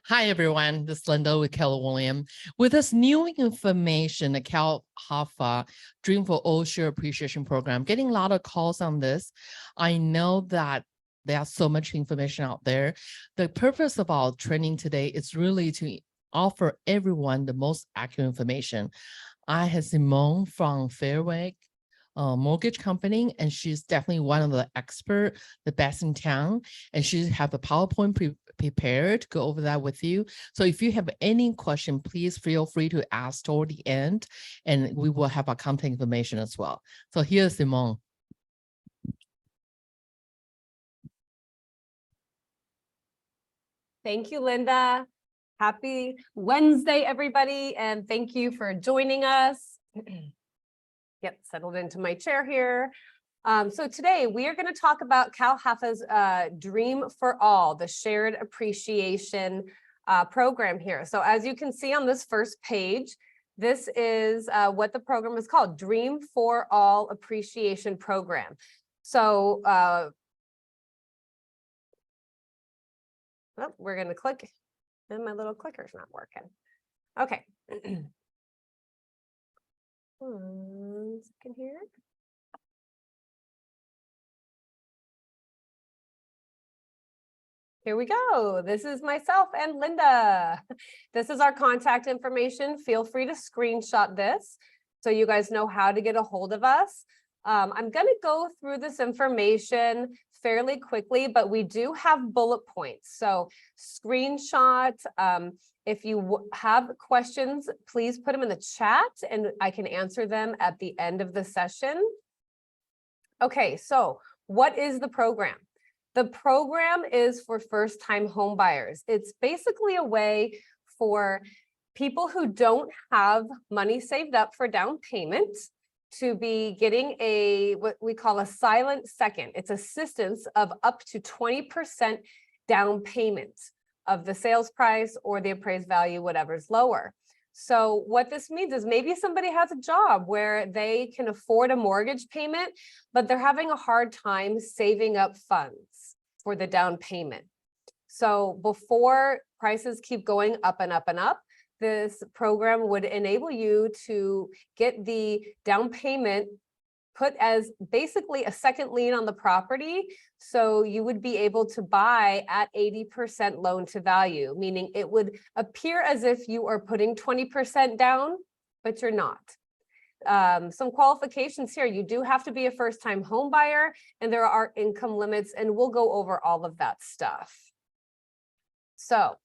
Hi, everyone. This is Linda with Keller Williams. With this new information, the Cal Hafa Dream for All Share Appreciation Program, getting a lot of calls on this. I know that there's so much information out there. The purpose of our training today is really to offer everyone the most accurate information. I have Simone from Fairway mortgage company, and she's definitely one of the expert, the best in town. And she have a PowerPoint prepared to go over that with you. So if you have any question, please feel free to ask toward the end, and we will have our contact information as well. So here's Simone. Thank you, Linda. Happy Wednesday, everybody, and thank you for joining us. Get settled into my chair here. So today we are going to talk about Cal Hafa's Dream for All, the shared appreciation program here. So as you can see on this first page, this is what the program is called, Dream for All Appreciation Program. So we're going to click, and my little clicker's not working. Okay. 1 second here. Here we go. This is myself and Linda. This is our contact information. Feel free to screenshot this so you guys know how to get a hold of us. I'm going to go through this information fairly quickly, but we do have bullet points. So screenshot. If you have questions, please put them in the chat and I can answer them at the end of the session. Okay, so what is the program? The program is for first-time home buyers. It's basically a way for people who don't have money saved up for down payment to be getting what we call a silent second. It's assistance of up to 20% down payment of the sales price or the appraised value, whatever's lower. So what this means is maybe somebody has a job where they can afford a mortgage payment, but they're having a hard time saving up funds for the down payment. So before prices keep going up and up and up, this program would enable you to get the down payment put as basically a second lien on the property. So you would be able to buy at 80% loan to value, meaning it would appear as if you are putting 20% down, but you're not. Some qualifications here. You do have to be a first-time home buyer, and there are income limits, and we'll go over all of that stuff. So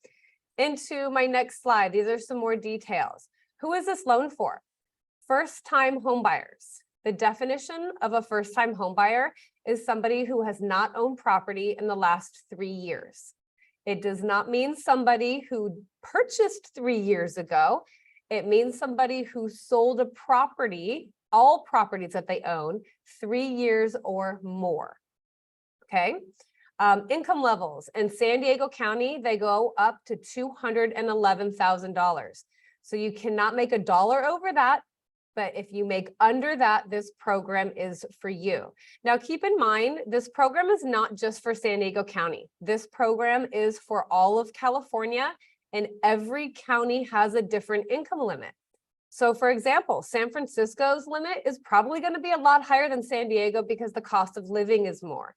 into my next slide, these are some more details. Who is this loan for? First-time home buyers. The definition of a first-time home buyer is somebody who has not owned property in the last 3 years. It does not mean somebody who purchased 3 years ago. It means somebody who sold a property, all properties that they own, 3 years or more. Okay. Income levels in San Diego County, they go up to $211,000. So you cannot make $1 over that. But if you make under that, this program is for you. Now, keep in mind, this program is not just for San Diego County. This program is for all of California, and every county has a different income limit. So for example, San Francisco's limit is probably going to be a lot higher than San Diego because the cost of living is more.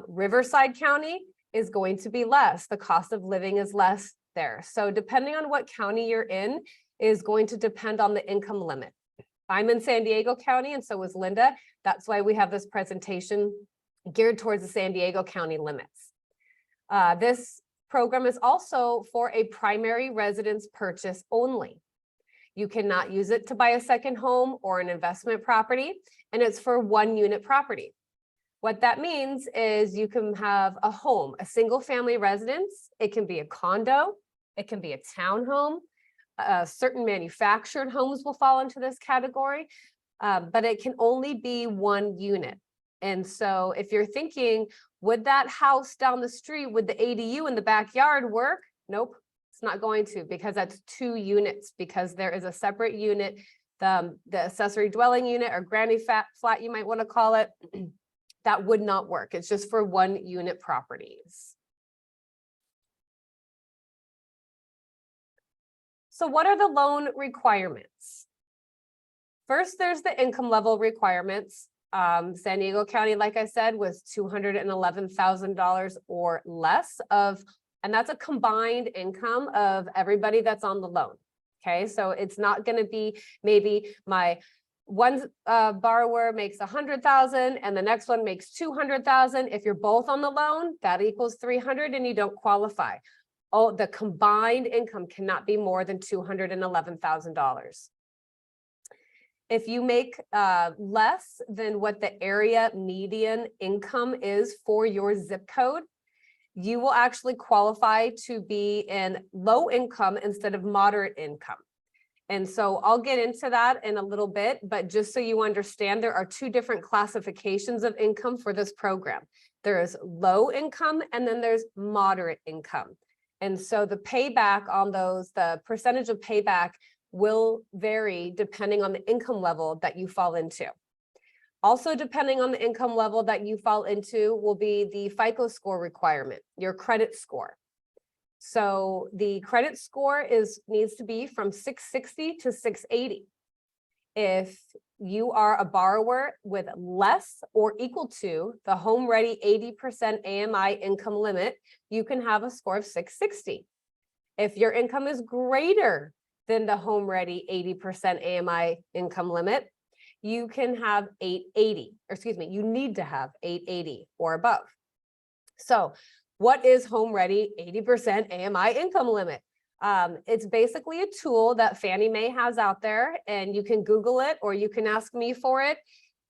Riverside County is going to be less. The cost of living is less there. So depending on what county you're in is going to depend on the income limit. I'm in San Diego County, and so is Linda. That's why we have this presentation geared towards the San Diego County limits. This program is also for a primary residence purchase only. You cannot use it to buy a second home or an investment property, and it's for 1-unit property. What that means is you can have a home, a single family residence. It can be a condo. It can be a townhome. Certain manufactured homes will fall into this category, but it can only be 1 unit. And so if you're thinking, would that house down the street with the ADU in the backyard work? Nope, it's not going to, because that's 2 units, because there is a separate unit, the accessory dwelling unit or granny flat, you might want to call it, that would not work. It's just for 1-unit properties. So what are the loan requirements? First, there's the income level requirements. San Diego County, like I said, was $211,000 or less of, and that's a combined income of everybody that's on the loan. Okay, so it's not going to be maybe my one borrower makes 100,000 and the next one makes 200,000. If you're both on the loan, that equals 300 and you don't qualify. Oh, the combined income cannot be more than $211,000. If you make less than what the area median income is for your zip code, you will actually qualify to be in low income instead of moderate income. And so I'll get into that in a little bit, but just so you understand, there are two different classifications of income for this program. There is low income and then there's moderate income. And so the payback on those, the percentage of payback will vary depending on the income level that you fall into. Also, depending on the income level that you fall into will be the FICO score requirement, your credit score. So the credit score needs to be from 660 to 680. If you are a borrower with less or equal to the Home Ready 80% AMI income limit, you can have a score of 660. If your income is greater than the Home Ready 80% AMI income limit, you can have 880, or excuse me, you need to have 880 or above. So what is Home Ready 80% AMI income limit? It's basically a tool that Fannie Mae has out there, and you can Google it or you can ask me for it.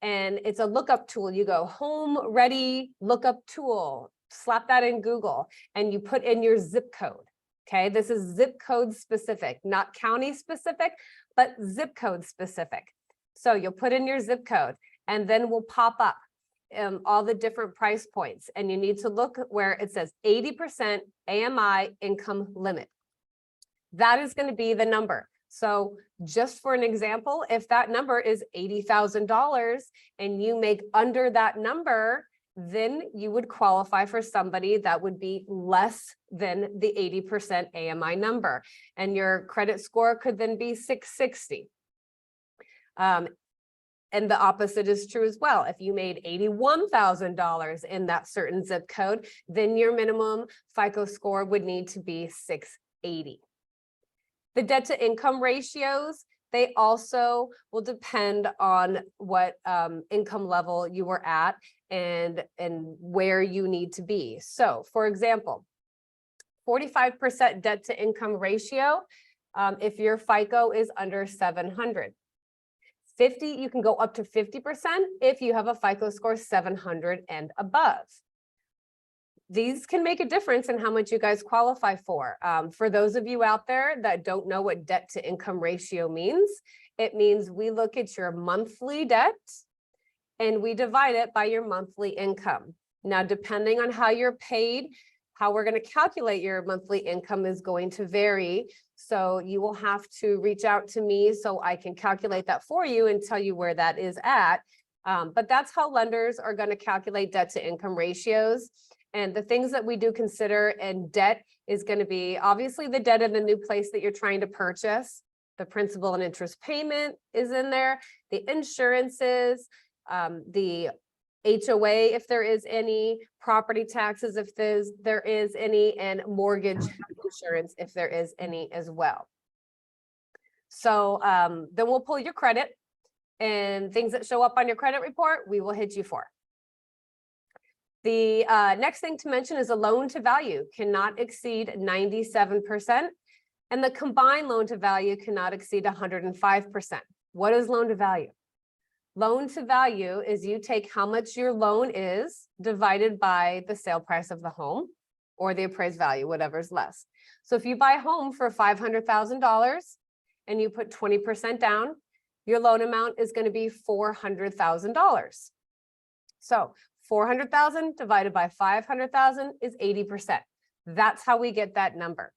And it's a lookup tool. You go Home Ready lookup tool, slap that in Google, and you put in your zip code. Okay, this is zip code specific, not county specific, but zip code specific. So you'll put in your zip code and then we'll pop up all the different price points. And you need to look where it says 80% AMI income limit. That is going to be the number. So just for an example, if that number is $80,000 and you make under that number, then you would qualify for somebody that would be less than the 80% AMI number. And your credit score could then be 660. And the opposite is true as well. If you made $81,000 in that certain zip code, then your minimum FICO score would need to be 680. The debt to income ratios, they also will depend on what income level you were at and where you need to be. So for example, 45% debt to income ratio, if your FICO is under 700. 50, you can go up to 50% if you have a FICO score 700 and above. These can make a difference in how much you guys qualify for. For those of you out there that don't know what debt to income ratio means, it means we look at your monthly debt and we divide it by your monthly income. Now, depending on how you're paid, how we're going to calculate your monthly income is going to vary. So you will have to reach out to me so I can calculate that for you and tell you where that is at. But that's how lenders are going to calculate debt to income ratios. And the things that we do consider in debt is going to be obviously the debt in the new place that you're trying to purchase. The principal and interest payment is in there, the insurances, the HOA, if there is any, property taxes, if there is any, and mortgage insurance, if there is any as well. So then we'll pull your credit, and things that show up on your credit report, we will hit you for. The next thing to mention is a loan to value cannot exceed 97%, and the combined loan to value cannot exceed 105%. What is loan to value? Loan to value is you take how much your loan is divided by the sale price of the home or the appraised value, whatever's less. So if you buy a home for $500,000 and you put 20% down, your loan amount is going to be $400,000. So 400,000 divided by 500,000 is 80%. That's how we get that number.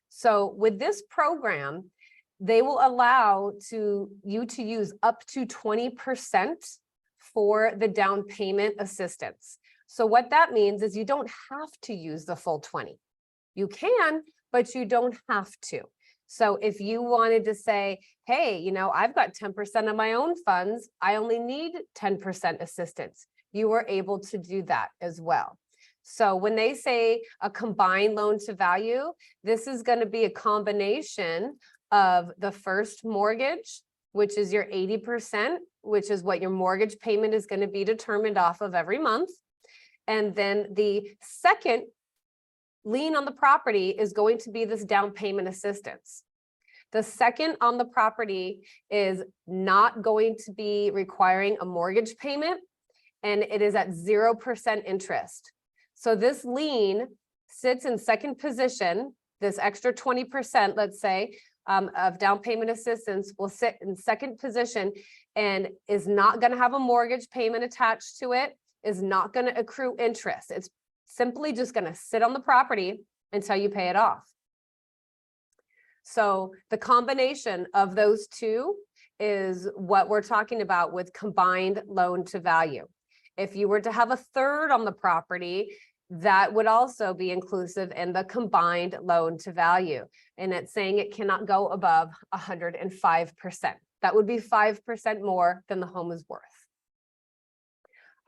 So with this program, they will allow you to use up to 20% for the down payment assistance. So what that means is you don't have to use the full 20. You can, but you don't have to. So if you wanted to say, hey, you know, I've got 10% of my own funds, I only need 10% assistance, you were able to do that as well. So when they say a combined loan to value, this is going to be a combination of the first mortgage, which is your 80%, which is what your mortgage payment is going to be determined off of every month. And then the second lien on the property is going to be this down payment assistance. The second on the property is not going to be requiring a mortgage payment, and it is at 0% interest. So this lien sits in second position. This extra 20%, let's say, of down payment assistance will sit in second position and is not going to have a mortgage payment attached to it, is not going to accrue interest. It's simply just going to sit on the property until you pay it off. So the combination of those two is what we're talking about with combined loan to value. If you were to have a third on the property, that would also be inclusive in the combined loan to value. And it's saying it cannot go above 105%. That would be 5% more than the home is worth.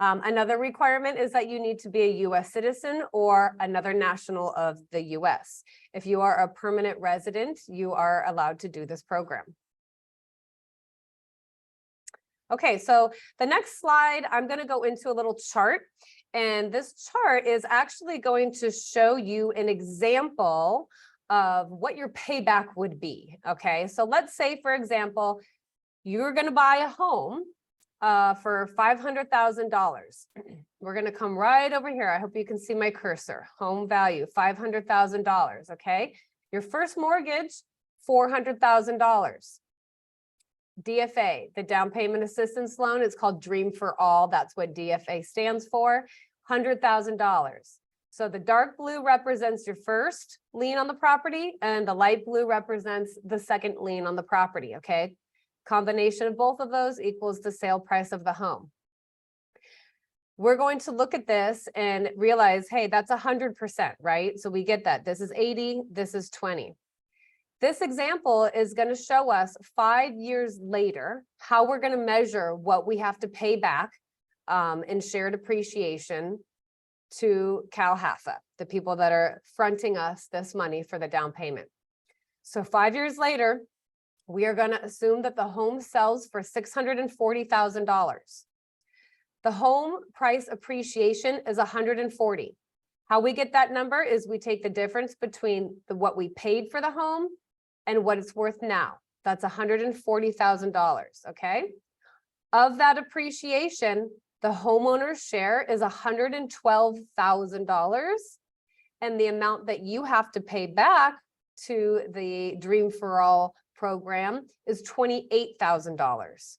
Another requirement is that you need to be a U.S. citizen or another national of the U.S. If you are a permanent resident, you are allowed to do this program. Okay, so the next slide, I'm going to go into a little chart. And this chart is actually going to show you an example of what your payback would be. Okay, so let's say, for example, you're going to buy a home for $500,000. We're going to come right over here. I hope you can see my cursor. Home value, $500,000. Okay, your first mortgage, $400,000. DFA, the down payment assistance loan, is called Dream for All. That's what DFA stands for, $100,000. So the dark blue represents your first lien on the property and the light blue represents the second lien on the property, okay? Combination of both of those equals the sale price of the home. We're going to look at this and realize, hey, that's 100%, right? So we get that. This is 80, this is 20. This example is going to show us 5 years later how we're going to measure what we have to pay back in shared appreciation to CalHFA, the people that are fronting us this money for the down payment. So 5 years later, we are going to assume that the home sells for $640,000. The home price appreciation is 140. How we get that number is we take the difference between what we paid for the home and what it's worth now. That's $140,000, okay? Of that appreciation, the homeowner's share is $112,000, and the amount that you have to pay back to the Dream for All program is $28,000.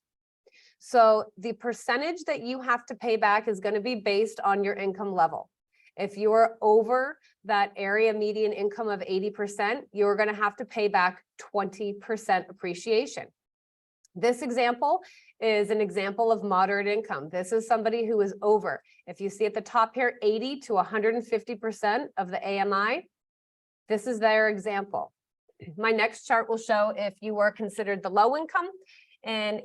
So the percentage that you have to pay back is going to be based on your income level. If you are over that area median income of 80%, you're going to have to pay back 20% appreciation. This example is an example of moderate income. This is somebody who is over. If you see at the top here, 80 to 150% of the AMI, this is their example. My next chart will show if you were considered the low income and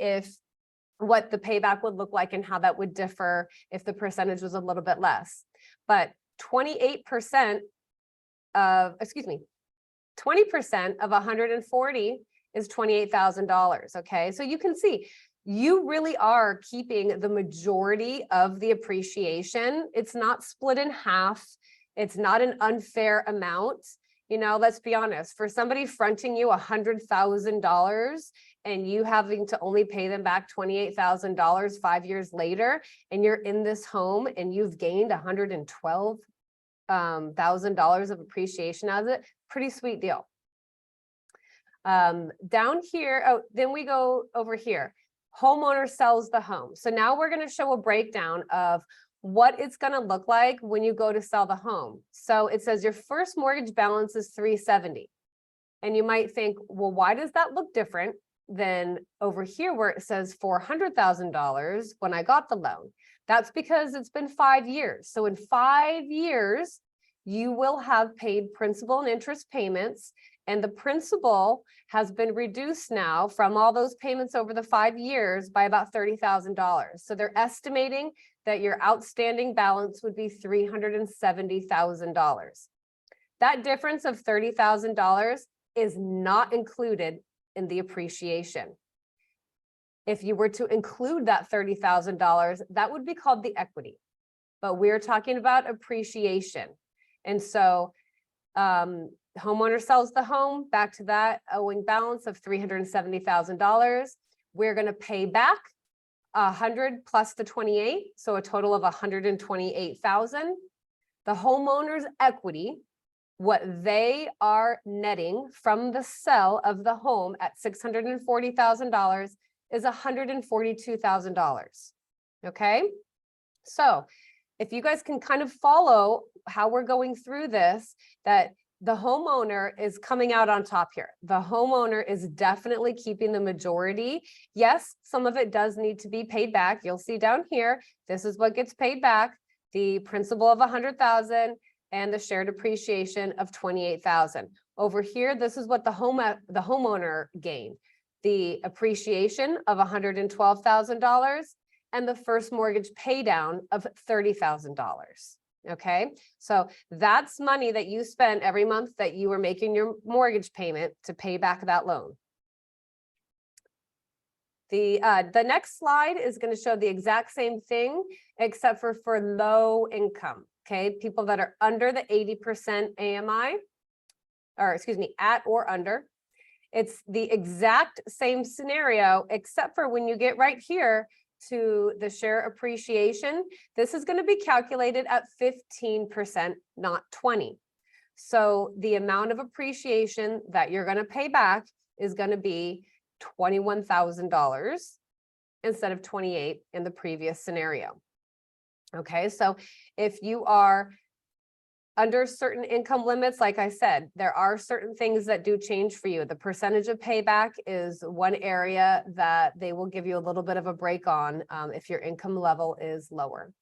what the payback would look like and how that would differ if the percentage was a little bit less. But 20% of 140 is $28,000. Okay, so you can see you really are keeping the majority of the appreciation. It's not split in half. It's not an unfair amount. You know, let's be honest, for somebody fronting you $100,000 and you having to only pay them back $28,000 5 years later, and you're in this home and you've gained $112,000 of appreciation out of it, pretty sweet deal. Down here, then we go over here. Homeowner sells the home. So now we're going to show a breakdown of what it's going to look like when you go to sell the home. So it says your first mortgage balance is $370,000. And you might think, well, why does that look different than over here where it says $400,000 when I got the loan? That's because it's been 5 years. So in 5 years, you will have paid principal and interest payments, and the principal has been reduced now from all those payments over the 5 years by about $30,000. So they're estimating that your outstanding balance would be $370,000. That difference of $30,000 is not included in the appreciation. If you were to include that $30,000, that would be called the equity. But we're talking about appreciation. And so homeowner sells the home, back to that owing balance of $370,000. We're going to pay back 100 plus the 28, so a total of 128,000. The homeowner's equity, what they are netting from the sale of the home at $640,000 is $142,000. Okay, so if you guys can kind of follow how we're going through this, that the homeowner is coming out on top here. The homeowner is definitely keeping the majority. Yes, some of it does need to be paid back. You'll see down here, this is what gets paid back, the principal of 100,000 and the shared appreciation of 28,000. Over here, this is what the homeowner gained, the appreciation of $112,000 and the first mortgage pay down of $30,000. Okay, so that's money that you spend every month that you are making your mortgage payment to pay back that loan. The next slide is going to show the exact same thing, except for low income. Okay, people that are under the 80% AMI, or excuse me, at or under. It's the exact same scenario, except for when you get right here to the share appreciation, this is going to be calculated at 15%, not 20. So the amount of appreciation that you're going to pay back is going to be $21,000 instead of 28 in the previous scenario. Okay, so if you are under certain income limits, like I said, there are certain things that do change for you. The percentage of payback is one area that they will give you a little bit of a break on if your income level is lower.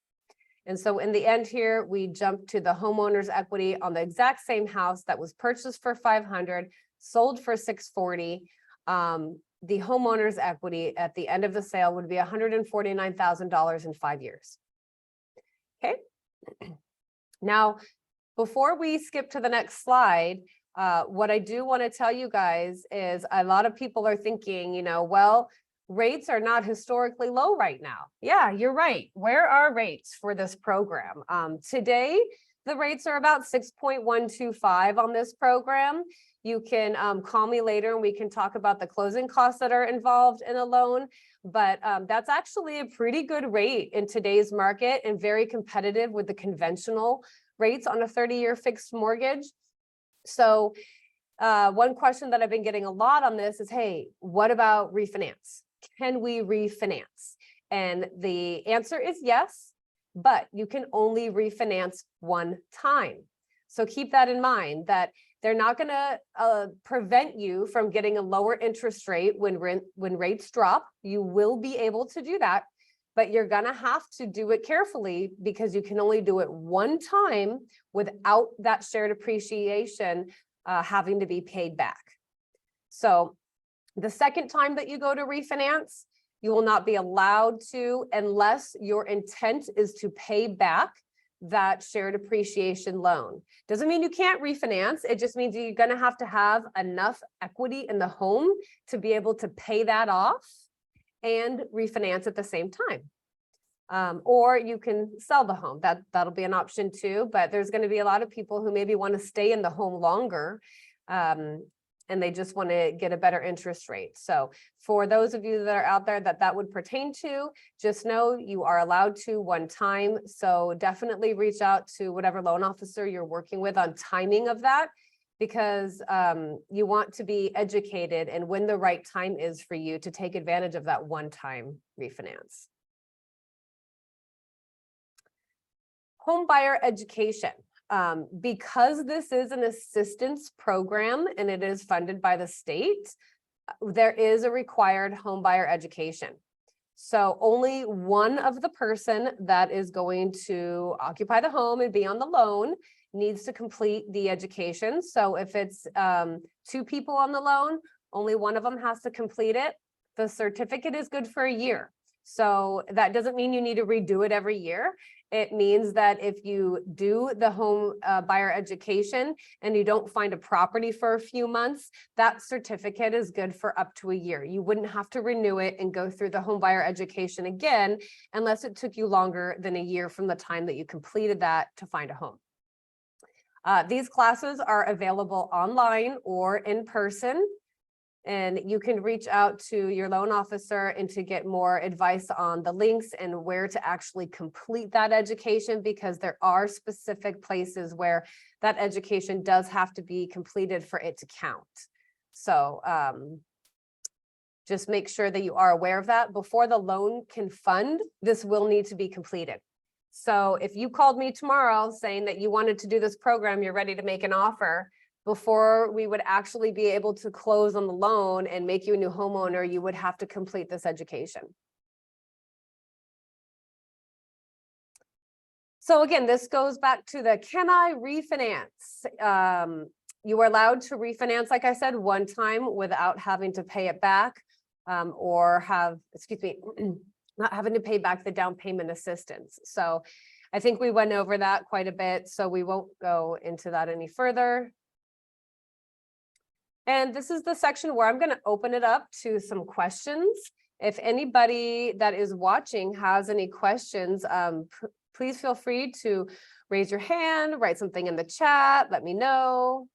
And so in the end here, we jump to the homeowner's equity on the exact same house that was purchased for $500, sold for $640. The homeowner's equity at the end of the sale would be $149,000 in 5 years. Okay. Now, before we skip to the next slide, what I do want to tell you guys is a lot of people are thinking, you know, well, rates are not historically low right now. Yeah, you're right. Where are rates for this program? Today, the rates are about 6.125 on this program. You can call me later and we can talk about the closing costs that are involved in a loan. But that's actually a pretty good rate in today's market and very competitive with the conventional rates on a 30-year fixed mortgage. So one question that I've been getting a lot on this is, hey, what about refinance? Can we refinance? And the answer is yes, but you can only refinance one time. So keep that in mind, that they're not going to prevent you from getting a lower interest rate when rates drop. You will be able to do that, but you're going to have to do it carefully because you can only do it one time without that shared appreciation having to be paid back. So the second time that you go to refinance, you will not be allowed to unless your intent is to pay back that shared appreciation loan. Doesn't mean you can't refinance. It just means you're going to have enough equity in the home to be able to pay that off and refinance at the same time. Or you can sell the home. That'll be an option too, but there's going to be a lot of people who maybe want to stay in the home longer and they just want to get a better interest rate. So for those of you that are out there that would pertain to, just know you are allowed to one time. So definitely reach out to whatever loan officer you're working with on timing of that, because you want to be educated and when the right time is for you to take advantage of that one-time refinance. Home buyer education. Because this is an assistance program and it is funded by the state, there is a required home buyer education. So only one of the person that is going to occupy the home and be on the loan needs to complete the education. So if it's 2 people on the loan, only one of them has to complete it. The certificate is good for a year. So that doesn't mean you need to redo it every year. It means that if you do the home buyer education and you don't find a property for a few months, that certificate is good for up to a year. You wouldn't have to renew it and go through the home buyer education again, unless it took you longer than a year from the time that you completed that to find a home. These classes are available online or in person. And you can reach out to your loan officer and to get more advice on the links and where to actually complete that education, because there are specific places where that education does have to be completed for it to count. So just make sure that you are aware of that. Before the loan can fund, this will need to be completed. So if you called me tomorrow saying that you wanted to do this program, you're ready to make an offer, before we would actually be able to close on the loan and make you a new homeowner, you would have to complete this education. So again, this goes back to the, can I refinance? You are allowed to refinance, like I said, one time without having to pay it back, or have, not having to pay back the down payment assistance. So I think we went over that quite a bit, so we won't go into that any further. And this is the section where I'm going to open it up to some questions. If anybody that is watching has any questions, please feel free to raise your hand, write something in the chat, let me know.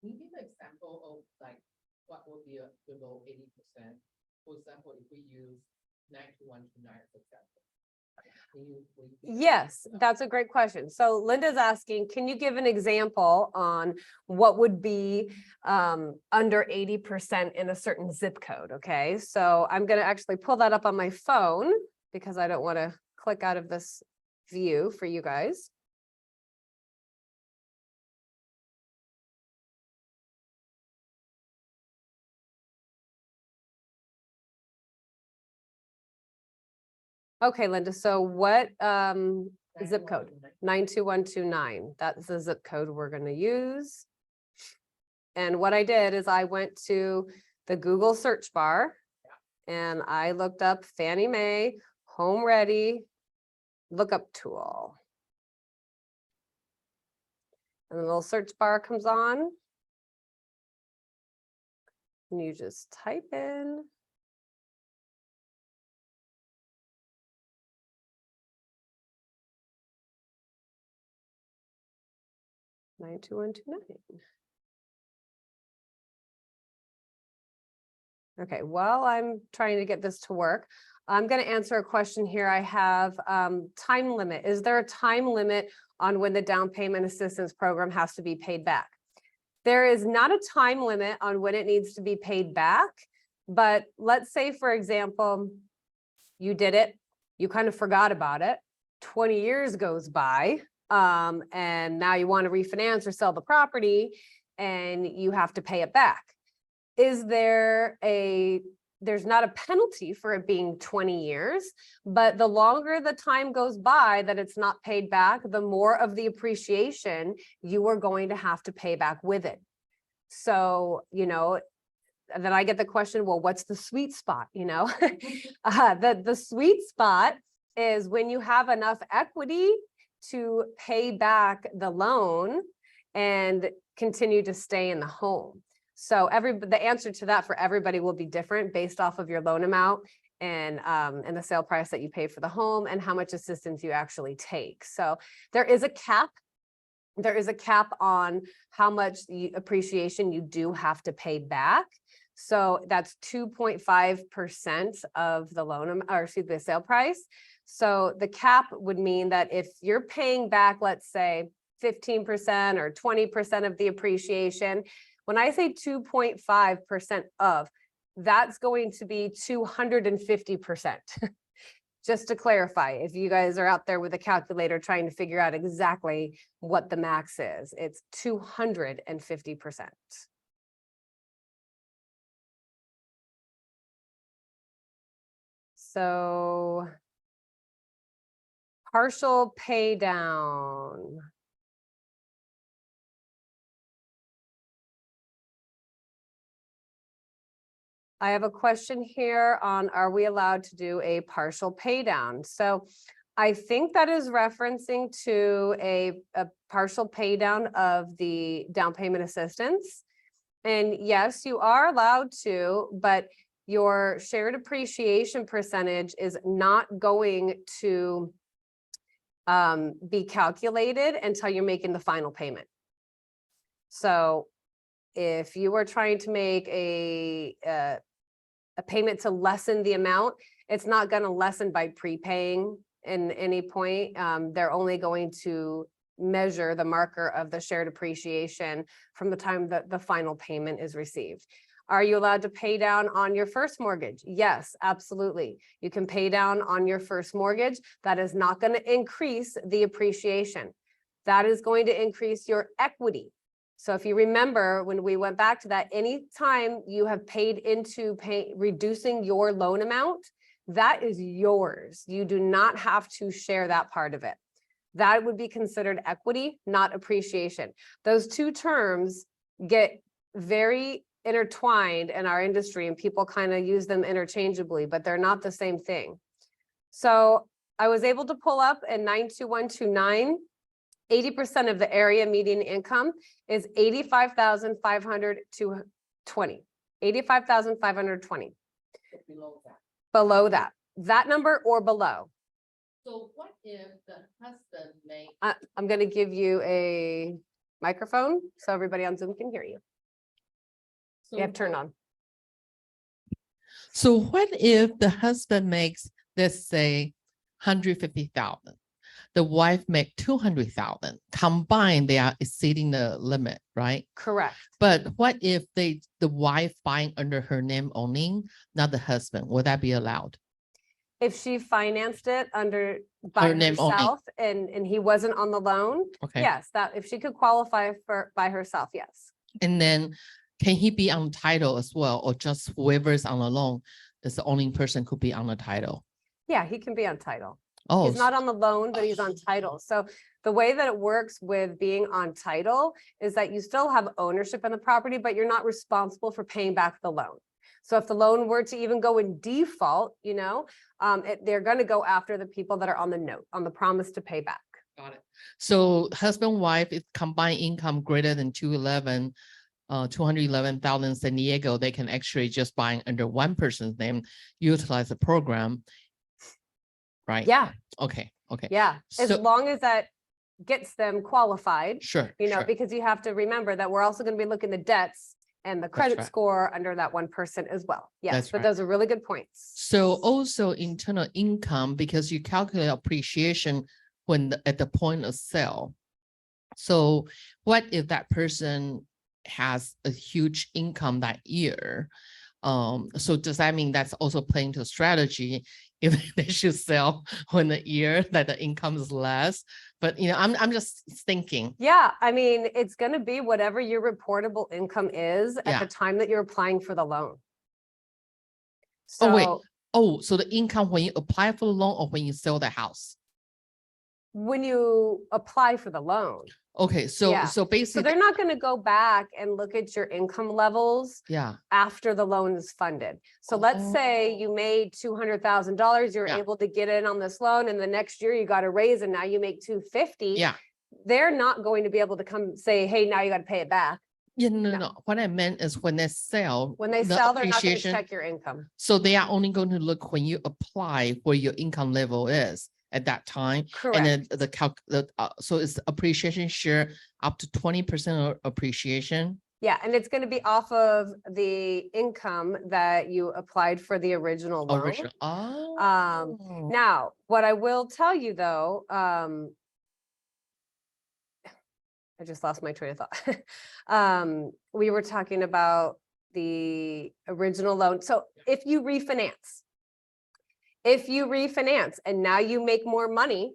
Can you give an example of like what would be below 80%? For example, if we use 92129, for example. Yes, that's a great question. So Linda's asking, can you give an example on what would be under 80% in a certain zip code? Okay, so I'm going to actually pull that up on my phone because I don't want to click out of this view for you guys. Okay, Linda, so what zip code? 92129. That's the zip code we're going to use. And what I did is I went to the Google search bar and I looked up Fannie Mae Home Ready lookup tool. And the little search bar comes on. And you just type in. Nine two one two nine. Okay, while I'm trying to get this to work, I'm going to answer a question here. I have time limit. Is there a time limit on when the down payment assistance program has to be paid back? There is not a time limit on when it needs to be paid back, but let's say, for example, you did it, you kind of forgot about it, 20 years goes by, and now you want to refinance or sell the property and you have to pay it back. Is there there's not a penalty for it being 20 years, but the longer the time goes by that it's not paid back, the more of the appreciation you are going to have to pay back with it. So, you know, and then I get the question, well, what's the sweet spot? You know, the sweet spot is when you have enough equity to pay back the loan and continue to stay in the home. So the answer to that for everybody will be different based off of your loan amount and the sale price that you pay for the home and how much assistance you actually take. So there is a cap. There is a cap on how much appreciation you do have to pay back. So that's 2.5% of the loan, or excuse me, the sale price. So the cap would mean that if you're paying back, let's say 15% or 20% of the appreciation, when I say 2.5% of, that's going to be 250%. Just to clarify, if you guys are out there with a calculator trying to figure out exactly what the max is, it's 250%. So Partial pay down. I have a question here on, are we allowed to do a partial pay down? So I think that is referencing to a partial pay down of the down payment assistance. And yes, you are allowed to, but your shared appreciation percentage is not going to be calculated until you're making the final payment. So if you are trying to make a payment to lessen the amount, it's not going to lessen by prepaying in any point. They're only going to measure the marker of the shared appreciation from the time that the final payment is received. Are you allowed to pay down on your first mortgage? Yes, absolutely. You can pay down on your first mortgage. That is not going to increase the appreciation. That is going to increase your equity. So if you remember, when we went back to that, anytime you have paid into reducing your loan amount, that is yours. You do not have to share that part of it. That would be considered equity, not appreciation. Those two terms get very intertwined in our industry and people kind of use them interchangeably, but they're not the same thing. So I was able to pull up in 92129, 80% of the area median income is 85,520. 85,520. Below that. That number or below. So what if the husband makes? I'm going to give you a microphone so everybody on Zoom can hear you. So You have turned on. So what if the husband makes, let's say, 150,000? The wife make 200,000. Combined, they are exceeding the limit, right? Correct. But what if the wife buying under her name only, not the husband? Would that be allowed? If she financed it under by Her name only. herself and he wasn't on the loan, Okay. yes, that if she could qualify for by herself, yes. And then can he be on title as well, or just whoever's on the loan is the only person could be on the title? Yeah, he can be on title. Oh, He's not on the loan, but he's on title. So the way that it works with being on title is that you still have ownership in the property, but you're not responsible for paying back the loan. So if the loan were to even go in default, you know, they're going to go after the people that are on the note, on the promise to pay back. got it. So husband, wife, if combined income greater than 211,000 San Diego, they can actually just buy under one person's name, utilize the program. Right? Yeah. Okay. Okay. Yeah. As So, long as that gets them qualified, sure. you know, sure. because you have to remember that we're also going to be looking at the debts and the credit right. score under that one person as well. Yes, That's but right. those are really good points. So also internal income, because you calculate appreciation when at the point of sale. So what if that person has a huge income that year? So does that mean that's also playing to strategy if they should sell when the year that the income is less? But you know, I'm just thinking. Yeah, I mean, it's going to be whatever your reportable income is at Yeah. the time that you're applying for the loan. Oh, wait. So Oh, so the income when you apply for the loan or when you sell the house? when you apply for the loan. Okay, so Yeah. so So basically, they're not going to go back and look at your income levels yeah. after the loan is funded. So let's say you made $200,000, you're Yeah. able to get in on this loan, and the next year you got a raise and now you make 250. Yeah. They're not going to be able to come say, hey, now you got to pay it back. Yeah, no. No. What I meant is when they sell, When they the sell, they're not going to appreciation. check your income. So they are only going to look when you apply where your income level is at that time. Correct. And then so it's appreciation share up to 20% appreciation. Yeah, and it's going to be off of the income that you applied for the original loan. Oh. Now, what I will tell you though, I just lost my train of thought. We were talking about the original loan. So if you refinance and now you make more money,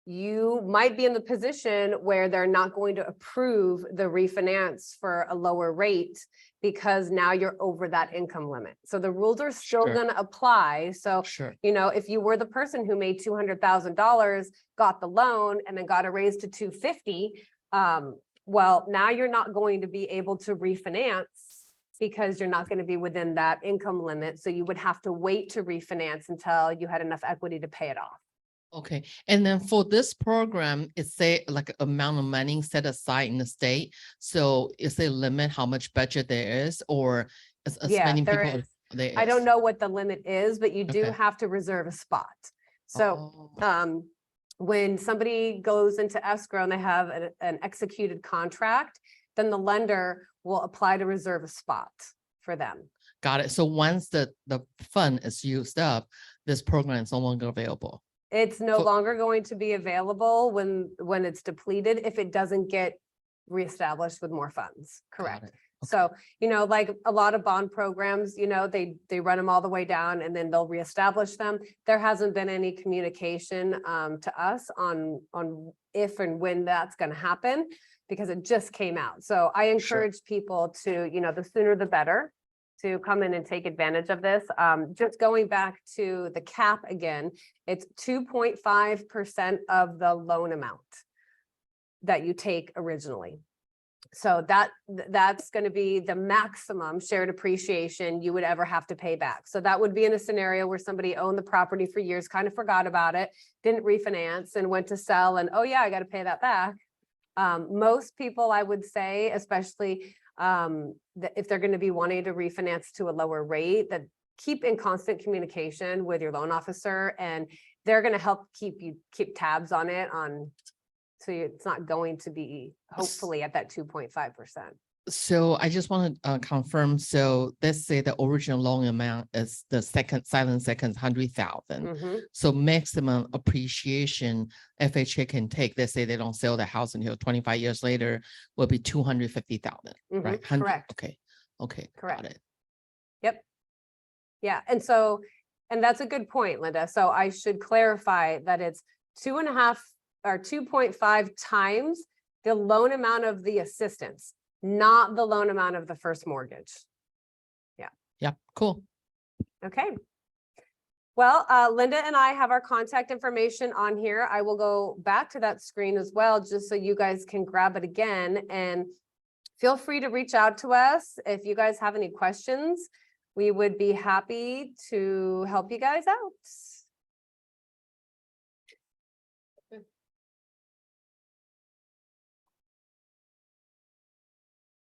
you might be in the position where they're not going to approve the refinance for a lower rate because now you're over that income limit. So the rules are still Sure. going to apply. So, Sure. you know, if you were the person who made $200,000, got the loan and then got a raise to 250, well, now you're not going to be able to refinance because you're not going to be within that income limit. So you would have to wait to refinance until you had enough equity to pay it off. Okay, and then for this program, it's say like amount of money set aside in the state. So is a limit how much budget there is, or as Yeah, many there people is. there I don't is? know what the limit is, but you do Okay. have to reserve a spot. So, Oh, when somebody goes into escrow and they have an executed contract, then the lender will apply to reserve a spot for them. got it. So once the fund is used up, this program is no longer available. It's no For- longer going to be available when it's depleted if it doesn't get reestablished with more funds. Got Correct. it. So, you know, like a lot of bond programs, you know, they run them all the way down and then they'll reestablish them. There hasn't been any communication to us on if and when that's going to happen because it just came out. So I encourage people to, you know, the sooner the better to come in and take advantage of this. Just going back to the cap again, it's 2.5% of the loan amount that you take originally. So that's going to be the maximum shared appreciation you would ever have to pay back. So that would be in a scenario where somebody owned the property for years, kind of forgot about it, didn't refinance and went to sell and, oh yeah, I got to pay that back. Most people, I would say, especially that if they're going to be wanting to refinance to a lower rate, that keep in constant communication with your loan officer and they're going to help keep tabs on it so it's not going to be hopefully at that 2.5%. So I just want to confirm. So let's say the original loan amount is the second 100,000. Mhm. So maximum appreciation FHA can take, let's say they don't sell the house until 25 years later, will be 250,000, Mhm, right? correct. Okay. Okay. Correct. Got it. Yep. Yeah. And that's a good point, Linda. So I should clarify that it's 2.5 or 2.5 times the loan amount of the assistance, not the loan amount of the first mortgage. Yeah. Cool. Okay. Well, Linda and I have our contact information on here. I will go back to that screen as well, just so you guys can grab it again and feel free to reach out to us. If you guys have any questions, we would be happy to help you guys out.